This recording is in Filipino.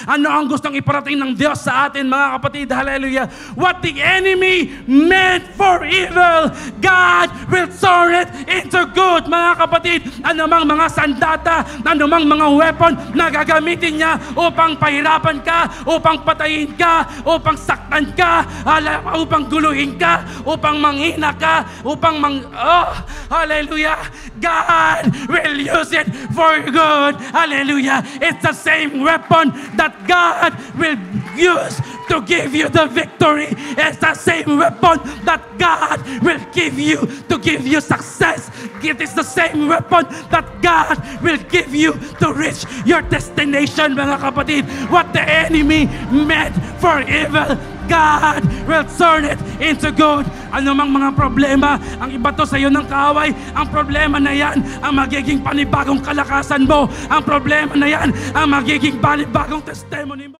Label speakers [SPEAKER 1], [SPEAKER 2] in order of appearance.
[SPEAKER 1] Ano ang gustong iparating ng Diyos sa atin, mga kapatid? Hallelujah. What the enemy meant for evil, God will turn it into good, mga kapatid. Anumang mga sandata, anumang mga weapon na gagamitin niya upang pahirapan ka, upang patayin ka, upang saktan ka, upang guluhin ka, upang manghina ka, upang hallelujah, God will use it for good. Hallelujah. It's the same weapon that God will use to give you the victory. It's the same weapon that God will give you to give you success. It is the same weapon that God will give you to reach your destination, mga kapatid. What the enemy meant for evil, God will turn it into good. Ano mang mga problema ang ibato sa iyo ng kaaway, ang problema na yan ang magiging panibagong kalakasan mo. Ang problema na yan ang magiging panibagong testimony mo.